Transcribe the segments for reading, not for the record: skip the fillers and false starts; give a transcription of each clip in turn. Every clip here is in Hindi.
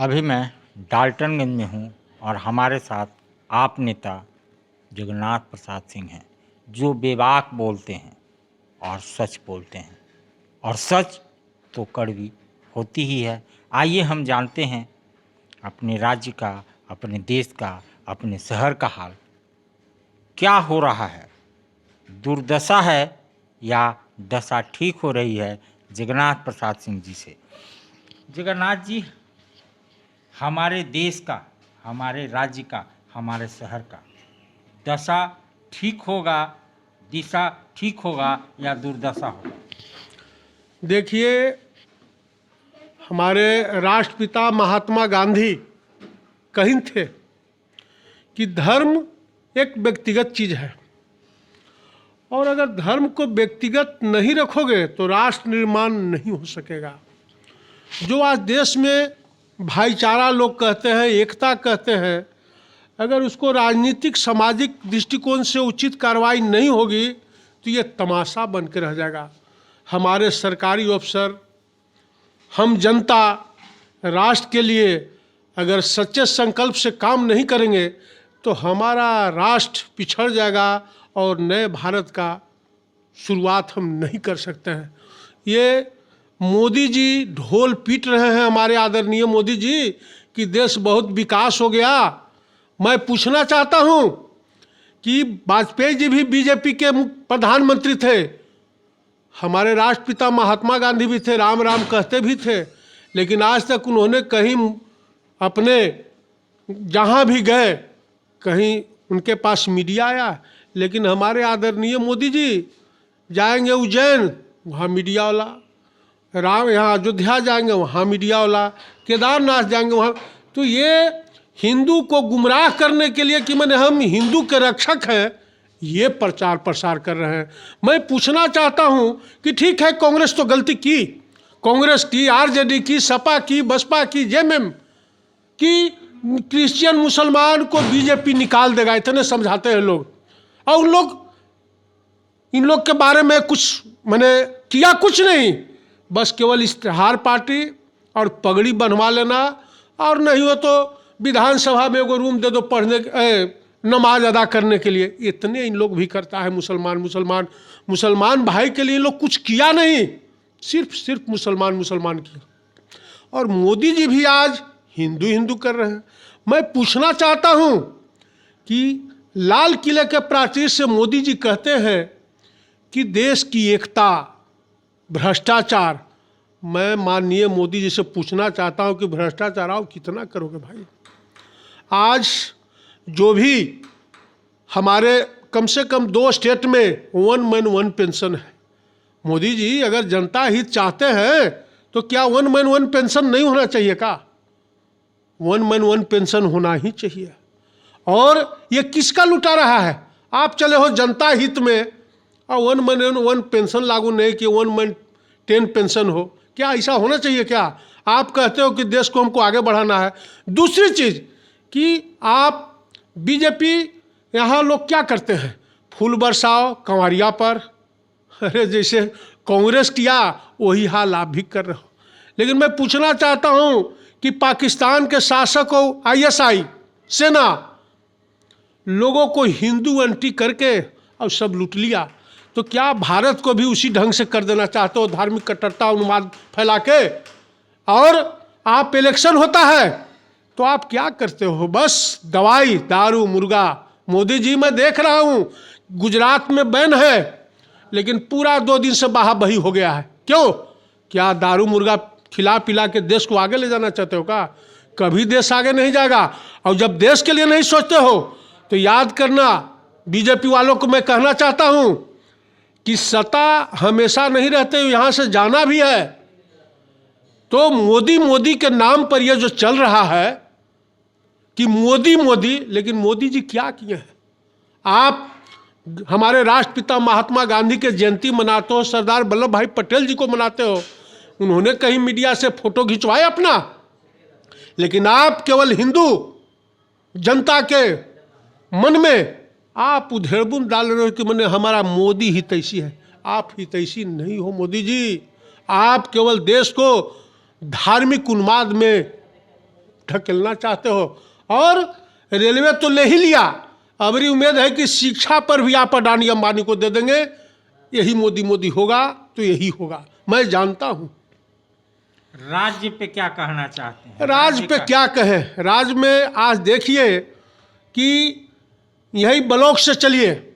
अभी मैं डाल्टनगंज में हूँ और हमारे साथ आप नेता जगन्नाथ प्रसाद सिंह हैं, जो बेबाक बोलते हैं और सच बोलते हैं, और सच तो कड़वी होती ही है। आइए हम जानते हैं अपने राज्य का, अपने देश का, अपने शहर का हाल क्या हो रहा है। दुर्दशा है या दशा ठीक हो रही है जगन्नाथ प्रसाद सिंह जी से। जगन्नाथ जी, हमारे देश का, हमारे राज्य का, हमारे शहर का दशा ठीक होगा, दिशा ठीक होगा या दुर्दशा होगा? देखिए, हमारे राष्ट्रपिता महात्मा गांधी कहीं थे कि धर्म एक व्यक्तिगत चीज़ है, और अगर धर्म को व्यक्तिगत नहीं रखोगे तो राष्ट्र निर्माण नहीं हो सकेगा। जो आज देश में भाईचारा लोग कहते हैं, एकता कहते हैं, अगर उसको राजनीतिक सामाजिक दृष्टिकोण से उचित कार्रवाई नहीं होगी तो ये तमाशा बन के रह जाएगा। हमारे सरकारी अफसर, हम जनता राष्ट्र के लिए अगर सच्चे संकल्प से काम नहीं करेंगे तो हमारा राष्ट्र पिछड़ जाएगा और नए भारत का शुरुआत हम नहीं कर सकते हैं। ये मोदी जी ढोल पीट रहे हैं, हमारे आदरणीय मोदी जी, कि देश बहुत विकास हो गया। मैं पूछना चाहता हूं कि वाजपेयी जी भी बीजेपी के प्रधानमंत्री थे, हमारे राष्ट्रपिता महात्मा गांधी भी थे, राम राम कहते भी थे, लेकिन आज तक उन्होंने कहीं अपने जहां भी गए कहीं उनके पास मीडिया आया। लेकिन हमारे आदरणीय मोदी जी जाएंगे उज्जैन, वहाँ मीडिया वाला, राम यहाँ अयोध्या जाएंगे वहाँ मीडिया वाला, केदारनाथ जाएंगे वहाँ। तो ये हिंदू को गुमराह करने के लिए कि मैंने हम हिंदू के रक्षक हैं, ये प्रचार प्रसार कर रहे हैं। मैं पूछना चाहता हूँ कि ठीक है, कांग्रेस तो गलती की, कांग्रेस की, आरजेडी की, सपा की, बसपा की, जेएमएम की, क्रिश्चियन मुसलमान को बीजेपी निकाल देगा, इतने समझाते हैं लोग, और इन लोग के बारे में कुछ मैंने किया कुछ नहीं, बस केवल इश्तेहार पार्टी और पगड़ी बनवा लेना, और नहीं हो तो विधानसभा में एगो रूम दे दो पढ़ने नमाज अदा करने के लिए। इतने इन लोग भी करता है मुसलमान भाई के लिए। लोग कुछ किया नहीं, सिर्फ मुसलमान किया। और मोदी जी भी आज हिंदू कर रहे हैं। मैं पूछना चाहता हूं कि लाल किले के प्राचीर से मोदी जी कहते हैं कि देश की एकता, भ्रष्टाचार। मैं माननीय मोदी जी से पूछना चाहता हूं कि भ्रष्टाचार आप कितना करोगे भाई? आज जो भी हमारे कम से कम 2 स्टेट में 1 मैन 1 पेंशन है। मोदी जी अगर जनता हित चाहते हैं तो क्या 1 मैन 1 पेंशन नहीं होना चाहिए का? 1 मैन 1 पेंशन होना ही चाहिए। और ये किसका लुटा रहा है? आप चले हो जनता हित में और 1 मैन 1 पेंशन लागू नहीं कि 1 मैन 10 पेंशन हो। क्या ऐसा होना चाहिए क्या? आप कहते हो कि देश को हमको आगे बढ़ाना है। दूसरी चीज़ कि आप बीजेपी यहाँ लोग क्या करते हैं, फूल बरसाओ कंवरिया पर। अरे जैसे कांग्रेस किया वही हाल आप भी कर रहे हो। लेकिन मैं पूछना चाहता हूँ कि पाकिस्तान के शासक हो, आईएसआई सेना, लोगों को हिंदू एंटी करके और सब लूट लिया, तो क्या भारत को भी उसी ढंग से कर देना चाहते हो, धार्मिक कट्टरता उन्माद फैला के? और आप इलेक्शन होता है तो आप क्या करते हो? बस दवाई, दारू, मुर्गा। मोदी जी मैं देख रहा हूँ गुजरात में बैन है, लेकिन पूरा 2 दिन से बहा बही हो गया है। क्यों? क्या दारू मुर्गा खिला पिला के देश को आगे ले जाना चाहते हो का? कभी देश आगे नहीं जाएगा। और जब देश के लिए नहीं सोचते हो तो याद करना, बीजेपी वालों को मैं कहना चाहता हूँ कि सत्ता हमेशा नहीं रहते, यहाँ से जाना भी है। तो मोदी के नाम पर यह जो चल रहा है कि मोदी, लेकिन मोदी जी क्या किए हैं? आप हमारे राष्ट्रपिता महात्मा गांधी के जयंती मनाते हो, सरदार वल्लभ भाई पटेल जी को मनाते हो, उन्होंने कहीं मीडिया से फोटो खिंचवाए अपना? लेकिन आप केवल हिंदू जनता के मन में आप उधेड़बुन डाल रहे हो कि मैंने हमारा मोदी हितैषी है। आप हितैषी नहीं हो मोदी जी, आप केवल देश को धार्मिक उन्माद में ढकेलना चाहते हो। और रेलवे तो ले ही लिया, अबरी उम्मीद है कि शिक्षा पर भी आप अडानी अंबानी को दे देंगे। यही मोदी मोदी होगा तो यही होगा, मैं जानता हूँ। राज्य पे क्या कहना चाहते हैं? राज्य पे क्या कहें? राज्य में आज देखिए कि यही ब्लॉक से चलिए,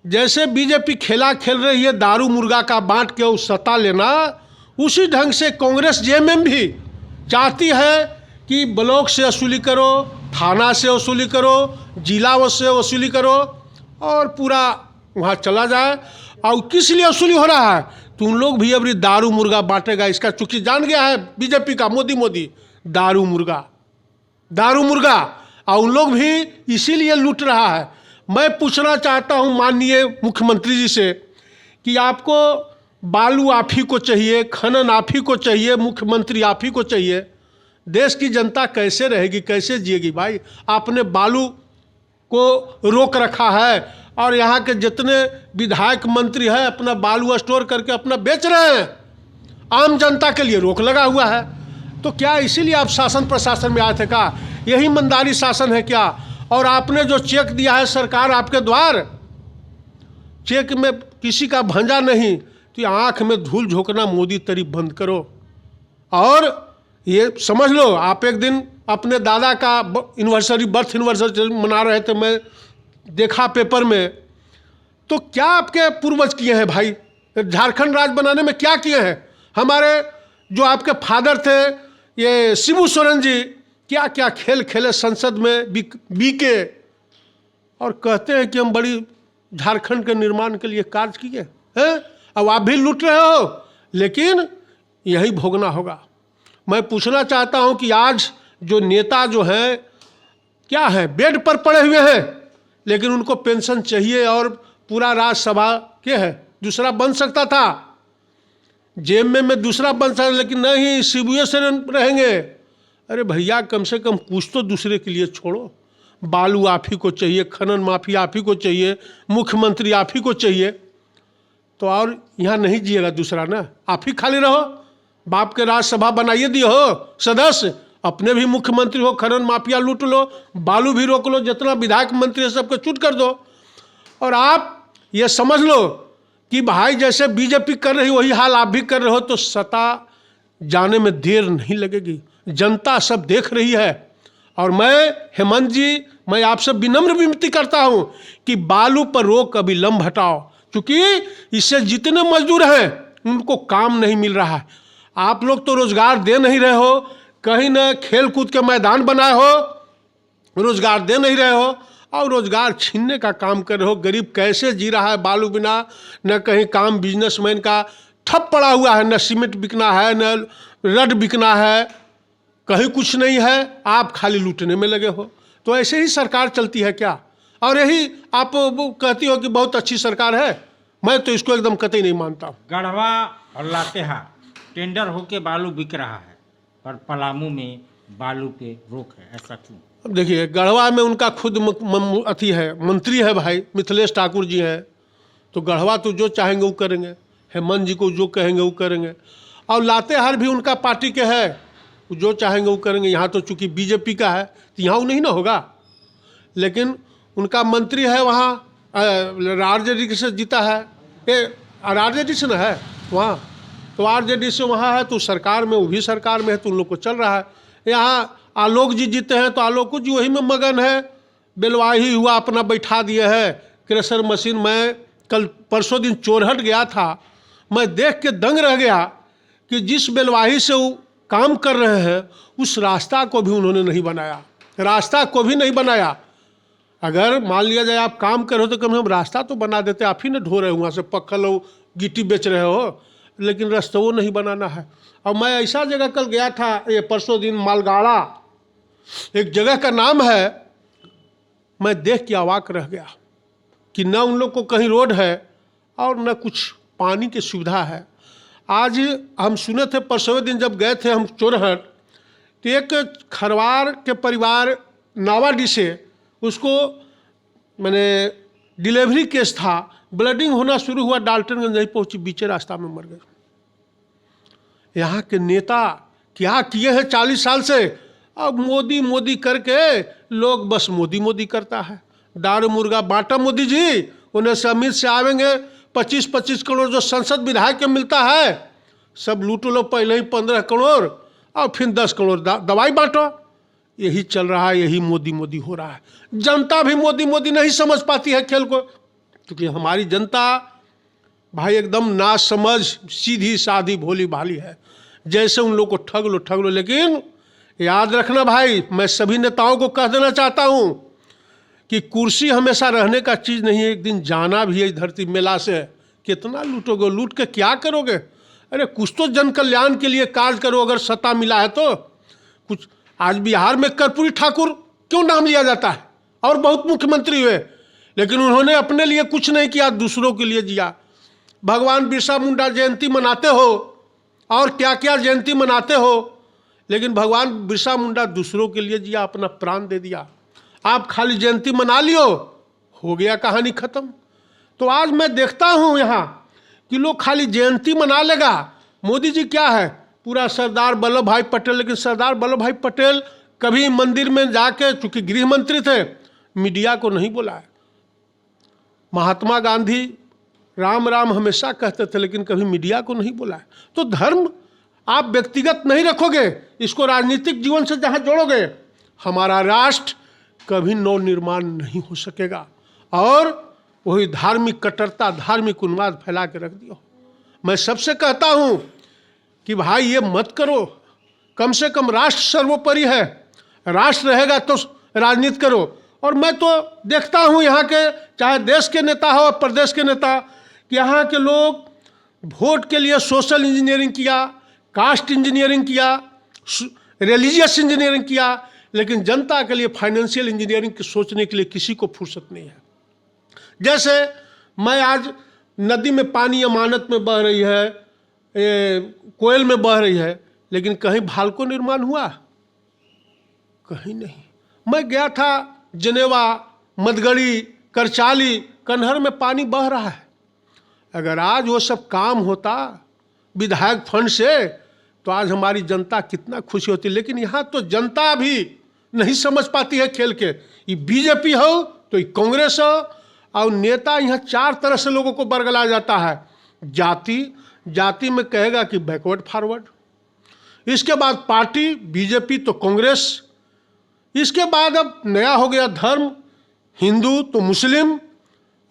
जैसे बीजेपी खेला खेल रही है दारू मुर्गा का बांट के उस सत्ता लेना, उसी ढंग से कांग्रेस जेएमएम भी चाहती है कि ब्लॉक से वसूली करो, थाना से वसूली करो, जिला से वसूली करो और पूरा वहाँ चला जाए। और किस लिए वसूली हो रहा है? तो उन लोग भी अभी दारू मुर्गा बांटेगा, इसका चूंकि जान गया है बीजेपी का मोदी मोदी दारू मुर्गा, और उन लोग भी इसीलिए लूट रहा है। मैं पूछना चाहता हूं माननीय मुख्यमंत्री जी से कि आपको बालू आप ही को चाहिए, खनन आप ही को चाहिए, मुख्यमंत्री आप ही को चाहिए, देश की जनता कैसे रहेगी, कैसे जिएगी भाई? आपने बालू को रोक रखा है और यहाँ के जितने विधायक मंत्री हैं अपना बालू स्टोर करके अपना बेच रहे हैं, आम जनता के लिए रोक लगा हुआ है। तो क्या इसीलिए आप शासन प्रशासन में आए थे क्या? यही ईमानदारी शासन है क्या? और आपने जो चेक दिया है सरकार आपके द्वार, चेक में किसी का भंजा नहीं, तो आँख में धूल झोंकना मोदी तरी बंद करो। और ये समझ लो, आप एक दिन अपने दादा का बर्थ एनिवर्सरी मना रहे थे, मैं देखा पेपर में, तो क्या आपके पूर्वज किए हैं भाई? झारखंड राज्य बनाने में क्या किए हैं? हमारे जो आपके फादर थे ये शिबू सोरेन जी, क्या क्या खेल खेले संसद में बीके, और कहते हैं कि हम बड़ी झारखंड के निर्माण के लिए कार्य किए हैं। अब आप भी लूट रहे हो, लेकिन यही भोगना होगा। मैं पूछना चाहता हूं कि आज जो नेता जो हैं क्या है, बेड पर पड़े हुए हैं, लेकिन उनको पेंशन चाहिए और पूरा राज्यसभा के है दूसरा बन सकता था, जेएमएम में दूसरा बन सकता, लेकिन नहीं, शिबू से रहेंगे। अरे भैया कम से कम कुछ तो दूसरे के लिए छोड़ो। बालू आप ही को चाहिए, खनन माफी आप ही को चाहिए, मुख्यमंत्री आप ही को चाहिए, तो और यहाँ नहीं जिएगा दूसरा ना, आप ही खाली रहो। बाप के राज्यसभा बनाइए दिए हो सदस्य, अपने भी मुख्यमंत्री हो, खनन माफिया लूट लो, बालू भी रोक लो, जितना विधायक मंत्री है सबको चूट कर दो। और आप ये समझ लो कि भाई जैसे बीजेपी कर रही वही हाल आप भी कर रहे हो, तो सत्ता जाने में देर नहीं लगेगी। जनता सब देख रही है। और मैं हेमंत जी, मैं आपसे विनम्र विनती करता हूं कि बालू पर रोक अविलंब हटाओ, क्योंकि इससे जितने मजदूर हैं उनको काम नहीं मिल रहा है। आप लोग तो रोजगार दे नहीं रहे हो, कहीं न खेल कूद के मैदान बनाए हो, रोजगार दे नहीं रहे हो और रोजगार छीनने का काम कर रहे हो। गरीब कैसे जी रहा है बालू बिना? न कहीं काम बिजनेसमैन का ठप पड़ा हुआ है, न सीमेंट बिकना है, न रड बिकना है, कहीं कुछ नहीं है, आप खाली लूटने में लगे हो। तो ऐसे ही सरकार चलती है क्या? और यही आप कहती हो कि बहुत अच्छी सरकार है, मैं तो इसको एकदम कतई नहीं मानता हूँ। गढ़वा और लातेहार टेंडर होके बालू बिक रहा है, पर पलामू में बालू पे रोक है, ऐसा क्यों? अब देखिए, गढ़वा में उनका खुद अथी है, मंत्री है भाई, मिथिलेश ठाकुर जी हैं, तो गढ़वा तो जो चाहेंगे वो करेंगे, हेमंत जी को जो कहेंगे वो करेंगे। और लातेहार भी उनका पार्टी के है, जो चाहेंगे वो करेंगे। यहाँ तो चूंकि बीजेपी का है तो यहाँ वो नहीं ना होगा, लेकिन उनका मंत्री है वहाँ, आरजेडी से जीता है, ये आरजेडी से ना है वहाँ, तो आरजेडी से वहाँ है, तो सरकार में वो भी सरकार में है, तो उन लोग को चल रहा है। यहाँ आलोक जी जीते हैं तो आलोक जी वही में मगन है, बेलवाही हुआ अपना बैठा दिए है क्रेशर मशीन। मैं कल परसों दिन चोरहट गया था, मैं देख के दंग रह गया कि जिस बेलवाही से वो काम कर रहे हैं उस रास्ता को भी उन्होंने नहीं बनाया, रास्ता को भी नहीं बनाया। अगर मान लिया जाए आप काम कर रहे हो तो कम से कम रास्ता तो बना देते, आप ही ने ढो रहे हो वहाँ से पक्खल हो, गिट्टी बेच रहे हो, लेकिन रास्ता वो नहीं बनाना है। और मैं ऐसा जगह कल गया था, ये परसों दिन, मालगाड़ा एक जगह का नाम है, मैं देख के अवाक रह गया कि न उन लोग को कहीं रोड है और न कुछ पानी की सुविधा है। आज हम सुने थे परसों दिन जब गए थे हम चोरहट, तो एक खरवार के परिवार नावाडी से उसको मैंने डिलीवरी केस था, ब्लडिंग होना शुरू हुआ, डाल्टनगंज नहीं पहुंची, बीचे रास्ता में मर गए। यहाँ के नेता क्या किए हैं 40 साल से। अब मोदी मोदी करके लोग बस मोदी मोदी करता है। दारू मुर्गा बांटा मोदी जी, उन्हें से अमित से आवेंगे 25-25 करोड़ जो संसद विधायक के मिलता है, सब लूट लो पहले ही 15 करोड़ और फिर 10 करोड़ दवाई बांटो। यही चल रहा है, यही मोदी मोदी हो रहा है। जनता भी मोदी मोदी नहीं समझ पाती है खेल को, क्योंकि हमारी जनता भाई एकदम ना समझ, सीधी साधी भोली भाली है। जैसे उन लोग को ठग लो। लेकिन याद रखना भाई, मैं सभी नेताओं को कह देना चाहता हूं कि कुर्सी हमेशा रहने का चीज़ नहीं है, एक दिन जाना भी है इस धरती मेला से। कितना लूटोगे, लूट के क्या करोगे? अरे कुछ तो जन कल्याण के लिए कार्य करो, अगर सत्ता मिला है तो कुछ। आज बिहार में कर्पूरी ठाकुर क्यों नाम लिया जाता है, और बहुत मुख्यमंत्री हुए, लेकिन उन्होंने अपने लिए कुछ नहीं किया, दूसरों के लिए जिया। भगवान बिरसा मुंडा जयंती मनाते हो और क्या क्या जयंती मनाते हो, लेकिन भगवान बिरसा मुंडा दूसरों के लिए जिया, अपना प्राण दे दिया। आप खाली जयंती मना लियो, हो गया कहानी खत्म। तो आज मैं देखता हूं यहाँ कि लोग खाली जयंती मना लेगा। मोदी जी क्या है, पूरा सरदार वल्लभ भाई पटेल, लेकिन सरदार वल्लभ भाई पटेल कभी मंदिर में जाके, चूंकि गृह मंत्री थे, मीडिया को नहीं बुलाया। महात्मा गांधी राम राम हमेशा कहते थे, लेकिन कभी मीडिया को नहीं बुलाया। तो धर्म आप व्यक्तिगत नहीं रखोगे, इसको राजनीतिक जीवन से जहां जोड़ोगे, हमारा राष्ट्र कभी नव निर्माण नहीं हो सकेगा। और वही धार्मिक कट्टरता, धार्मिक उन्माद फैला के रख दिया। मैं सबसे कहता हूं कि भाई ये मत करो, कम से कम राष्ट्र सर्वोपरि है। राष्ट्र रहेगा तो राजनीति करो। और मैं तो देखता हूं यहाँ के, चाहे देश के नेता हो प्रदेश के नेता, कि यहाँ के लोग वोट के लिए सोशल इंजीनियरिंग किया, कास्ट इंजीनियरिंग किया, रिलीजियस इंजीनियरिंग किया, लेकिन जनता के लिए फाइनेंशियल इंजीनियरिंग की सोचने के लिए किसी को फुर्सत नहीं है। जैसे मैं आज नदी में पानी अमानत में बह रही है, कोयल में बह रही है, लेकिन कहीं भालको निर्माण हुआ? कहीं नहीं। मैं गया था जनेवा, मदगड़ी, करचाली, कन्हर में पानी बह रहा है। अगर आज वो सब काम होता विधायक फंड से, तो आज हमारी जनता कितना खुशी होती। लेकिन यहाँ तो जनता भी नहीं समझ पाती है खेल के। ये बीजेपी हो तो ये कांग्रेस हो, और नेता यहाँ 4 तरह से लोगों को बरगलाया जाता है। जाति में कहेगा कि बैकवर्ड फॉरवर्ड, इसके बाद पार्टी बीजेपी तो कांग्रेस, इसके बाद अब नया हो गया धर्म, हिंदू तो मुस्लिम,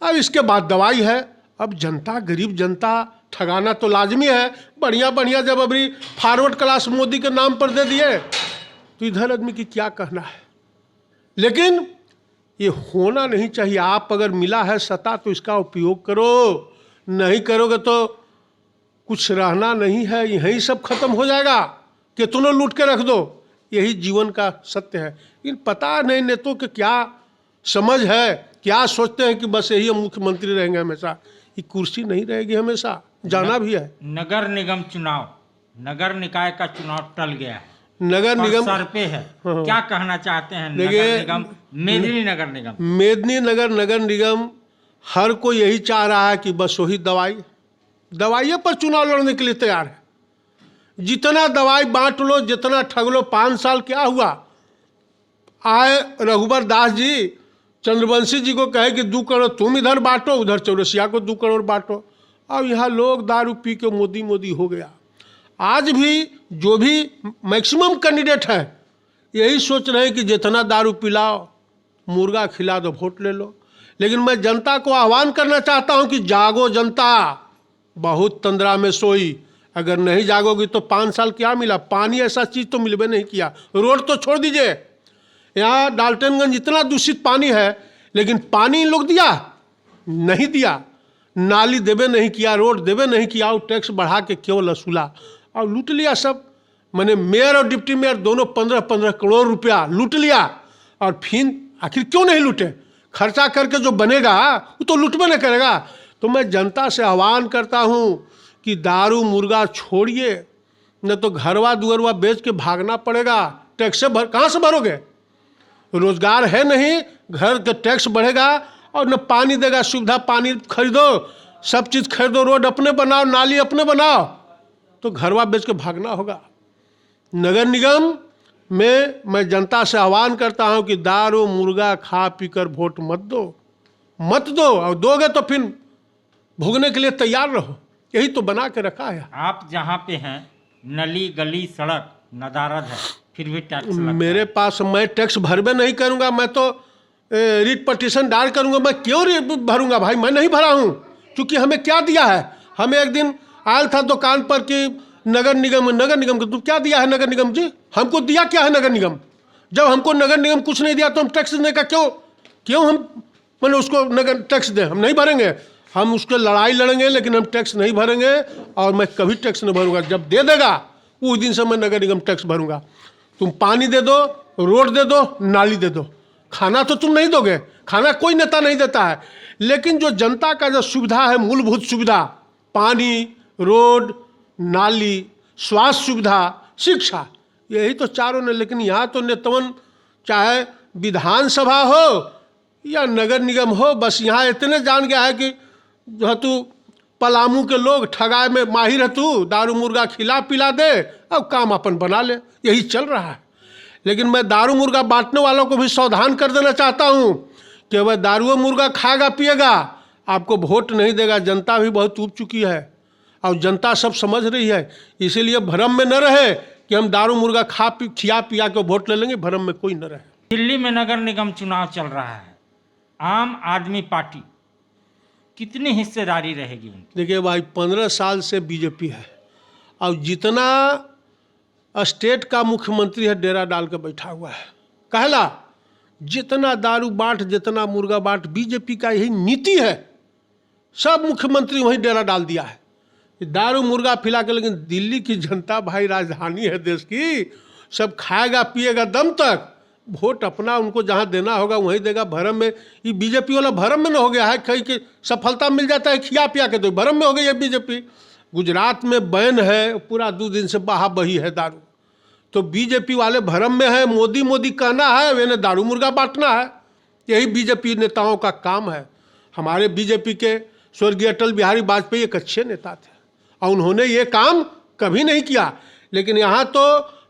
अब इसके बाद दवाई है। अब जनता, गरीब जनता ठगाना तो लाजमी है। बढ़िया बढ़िया जब अभी फॉरवर्ड क्लास मोदी के नाम पर दे दिए, तो इधर आदमी की क्या कहना है। लेकिन ये होना नहीं चाहिए। आप अगर मिला है सत्ता तो इसका उपयोग करो, नहीं करोगे तो कुछ रहना नहीं है, यहीं सब खत्म हो जाएगा। कितनों लूट के रख दो, यही जीवन का सत्य है। लेकिन पता नहीं नेताओं के क्या समझ है, क्या सोचते हैं कि बस यही मुख्यमंत्री रहेंगे हमेशा। ये कुर्सी नहीं रहेगी हमेशा, जाना भी है। नगर निगम चुनाव, नगर निकाय का चुनाव टल गया है, नगर निगम सर पे है। हाँ। क्या कहना चाहते हैं? नगर निगम, मेदिनी नगर निगम, मेदिनीनगर नगर निगम, हर कोई यही चाह रहा है कि बस वही दवाइयों पर चुनाव लड़ने के लिए तैयार है। जितना दवाई बांट लो, जितना ठग लो। 5 साल क्या हुआ, आए रघुबर दास जी चंद्रवंशी जी को कहे कि 2 करोड़ तुम इधर बांटो, उधर चौरसिया को 2 करोड़ बांटो। अब यहाँ लोग दारू पी के मोदी मोदी हो गया। आज भी जो भी मैक्सिमम कैंडिडेट है यही सोच रहे हैं कि जितना दारू पिलाओ, मुर्गा खिला दो, वोट ले लो। लेकिन मैं जनता को आह्वान करना चाहता हूं कि जागो जनता, बहुत तंद्रा में सोई। अगर नहीं जागोगी तो 5 साल क्या मिला? पानी ऐसा चीज़ तो मिलबे नहीं किया। रोड तो छोड़ दीजिए, यहाँ डाल्टनगंज इतना दूषित पानी है, लेकिन पानी लोग दिया नहीं दिया, नाली देवे नहीं किया, रोड देवे नहीं किया, और टैक्स बढ़ा के केवल वसूला और लूट लिया सब। मैंने मेयर और डिप्टी मेयर दोनों 15-15 करोड़ रुपया लूट लिया। और फिर आखिर क्यों नहीं लूटे? खर्चा करके जो बनेगा वो तो लूटबे नहीं करेगा। तो मैं जनता से आह्वान करता हूँ कि दारू मुर्गा छोड़िए, न तो घरवा दुअरवा बेच के भागना पड़ेगा। टैक्स कहाँ से भरोगे? रोजगार है नहीं, घर का टैक्स बढ़ेगा और न पानी देगा सुविधा। पानी खरीदो, सब चीज़ खरीदो, रोड अपने बनाओ, नाली अपने बनाओ, तो घरवा बेच के भागना होगा। नगर निगम में मैं जनता से आह्वान करता हूं कि दारू मुर्गा खा पीकर वोट मत दो, और दोगे तो फिर भोगने के लिए तैयार रहो। यही तो बना के रखा है। आप जहाँ पे हैं नली गली सड़क नदारद है, फिर भी टैक्स लगता मेरे है। पास, मैं टैक्स भरबे नहीं करूंगा, मैं तो रिट पटिशन दायर करूंगा। मैं क्यों भरूंगा भाई, मैं नहीं भरा हूं। क्योंकि हमें क्या दिया है, हमें एक दिन आया था दुकान पर कि नगर निगम को तुम क्या दिया है नगर निगम जी, हमको दिया क्या है नगर निगम? जब हमको नगर निगम कुछ नहीं दिया तो हम टैक्स देने का क्यों हम मैंने उसको नगर टैक्स दें? हम नहीं भरेंगे, हम उसको लड़ाई लड़ेंगे, लेकिन हम टैक्स नहीं भरेंगे। और मैं कभी टैक्स नहीं भरूंगा। जब दे देगा उस दिन से मैं नगर निगम टैक्स भरूंगा। तुम पानी दे दो, रोड दे दो, नाली दे दो, खाना तो तुम नहीं दोगे, खाना कोई नेता नहीं देता है। लेकिन जो जनता का जो सुविधा है, मूलभूत सुविधा, पानी, रोड, नाली, स्वास्थ्य सुविधा, शिक्षा, यही तो चारों ने। लेकिन यहाँ तो नेतवन, चाहे विधानसभा हो या नगर निगम हो, बस यहाँ इतने जान गया है कि जो तू पलामू के लोग ठगाए में माहिर है, तू दारू मुर्गा खिला पिला दे, अब काम अपन बना ले, यही चल रहा है। लेकिन मैं दारू मुर्गा बांटने वालों को भी सावधान कर देना चाहता हूँ कि वह दारू मुर्गा खाएगा पिएगा, आपको वोट नहीं देगा। जनता भी बहुत ऊब चुकी है और जनता सब समझ रही है। इसीलिए भ्रम में न रहे कि हम दारू मुर्गा खिया पिया के वोट ले लेंगे, भ्रम में कोई न रहे। दिल्ली में नगर निगम चुनाव चल रहा है, आम आदमी पार्टी कितनी हिस्सेदारी रहेगी उनकी? देखिए भाई, 15 साल से बीजेपी है और जितना स्टेट का मुख्यमंत्री है डेरा डाल के बैठा हुआ है। कहला जितना दारू बांट, जितना मुर्गा बांट, बीजेपी का यही नीति है। सब मुख्यमंत्री वहीं डेरा डाल दिया है, दारू मुर्गा पिला के। लेकिन दिल्ली की जनता भाई, राजधानी है देश की, सब खाएगा पिएगा दम तक। वोट अपना उनको जहाँ देना होगा वहीं देगा। भरम में ये बीजेपी वाला भरम में न हो गया है, कहीं की सफलता मिल जाता है खिया पिया के, तो भरम में हो गई है बीजेपी। गुजरात में बैन है, पूरा 2 दिन से बहा बही है दारू, तो बीजेपी वाले भरम में है। मोदी मोदी कहना है, मैंने दारू मुर्गा बांटना है। यही बीजेपी नेताओं का काम है। हमारे बीजेपी के स्वर्गीय अटल बिहारी वाजपेयी एक अच्छे नेता थे और उन्होंने ये काम कभी नहीं किया। लेकिन यहाँ तो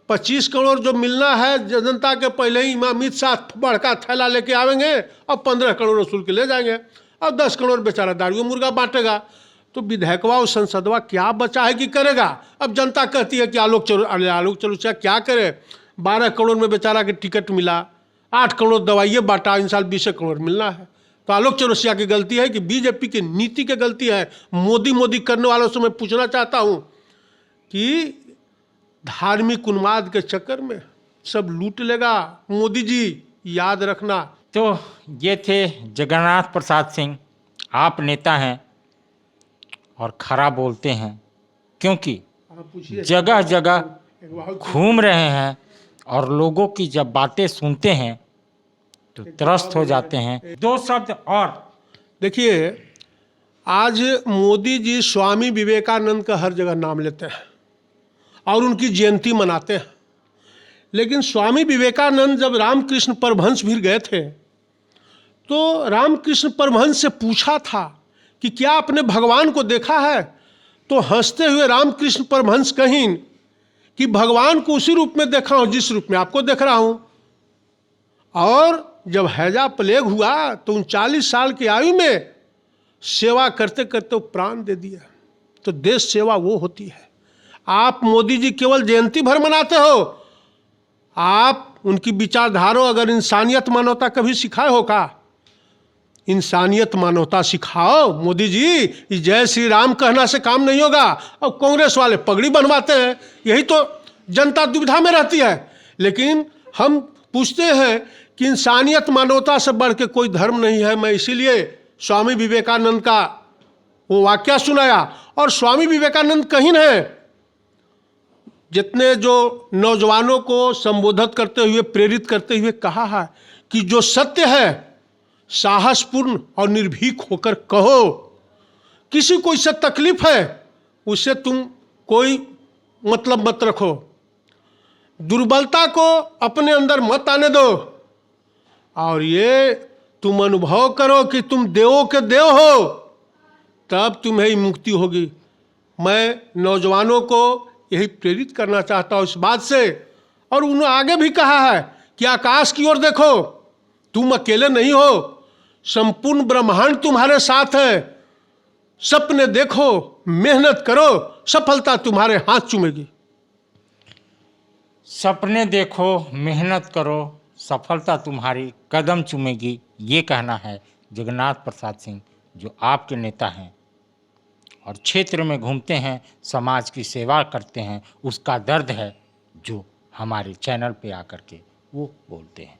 25 करोड़ जो मिलना है जनता के, पहले ही अमित शाह बड़का थैला लेके आवेंगे और 15 करोड़ वसूल के ले जाएंगे और 10 करोड़ बेचारा दारू मुर्गा बांटेगा। तो विधायकवा और संसदवा क्या बचा है कि करेगा? अब जनता कहती है कि आलोक चलो क्या करे, 12 करोड़ में बेचारा के टिकट मिला, 8 करोड़ दवाइये बांटा, इन साल 20 करोड़ मिलना है। तो आलोक चौरसिया की गलती है कि बीजेपी की नीति की गलती है। मोदी करने वालों से मैं पूछना चाहता हूं कि धार्मिक उन्माद के चक्कर में सब लूट लेगा। मोदी जी याद रखना। तो ये थे जगन्नाथ प्रसाद सिंह। आप नेता हैं और खरा बोलते हैं, क्योंकि जगह जगह घूम रहे हैं और लोगों की जब बातें सुनते हैं तो त्रस्त हो जाते हैं। 2 शब्द और देखिए, आज मोदी जी स्वामी विवेकानंद का हर जगह नाम लेते हैं और उनकी जयंती मनाते हैं। लेकिन स्वामी विवेकानंद जब रामकृष्ण परमहंस भी गए थे तो रामकृष्ण परमहंस से पूछा था कि क्या आपने भगवान को देखा है? तो हंसते हुए रामकृष्ण परमहंस कहीं कि भगवान को उसी रूप में देखा हूं जिस रूप में आपको देख रहा हूं। और जब हैजा प्लेग हुआ तो 39 साल की आयु में सेवा करते करते वो प्राण दे दिया। तो देश सेवा वो होती है। आप मोदी जी केवल जयंती भर मनाते हो, आप उनकी विचारधारा अगर इंसानियत मानवता कभी सिखाए हो का? इंसानियत मानवता सिखाओ मोदी जी। जय श्री राम कहना से काम नहीं होगा। अब कांग्रेस वाले पगड़ी बनवाते हैं, यही तो जनता दुविधा में रहती है। लेकिन हम पूछते हैं कि इंसानियत मानवता से बढ़ के कोई धर्म नहीं है। मैं इसीलिए स्वामी विवेकानंद का वो वाक्य सुनाया। और स्वामी विवेकानंद कहीं है, जितने जो नौजवानों को संबोधित करते हुए, प्रेरित करते हुए कहा है कि जो सत्य है साहसपूर्ण और निर्भीक होकर कहो। किसी को इससे तकलीफ है उससे तुम कोई मतलब मत रखो। दुर्बलता को अपने अंदर मत आने दो और ये तुम अनुभव करो कि तुम देवों के देव हो, तब तुम्हें मुक्ति होगी। मैं नौजवानों को यही प्रेरित करना चाहता हूँ इस बात से। और उन्होंने आगे भी कहा है कि आकाश की ओर देखो, तुम अकेले नहीं हो, संपूर्ण ब्रह्मांड तुम्हारे साथ है। सपने देखो, मेहनत करो, सफलता तुम्हारे हाथ चूमेगी। सपने देखो, मेहनत करो, सफलता तुम्हारी कदम चूमेगी। ये कहना है जगन्नाथ प्रसाद सिंह, जो आपके नेता हैं और क्षेत्र में घूमते हैं, समाज की सेवा करते हैं। उसका दर्द है जो हमारे चैनल पे आकर के वो बोलते हैं।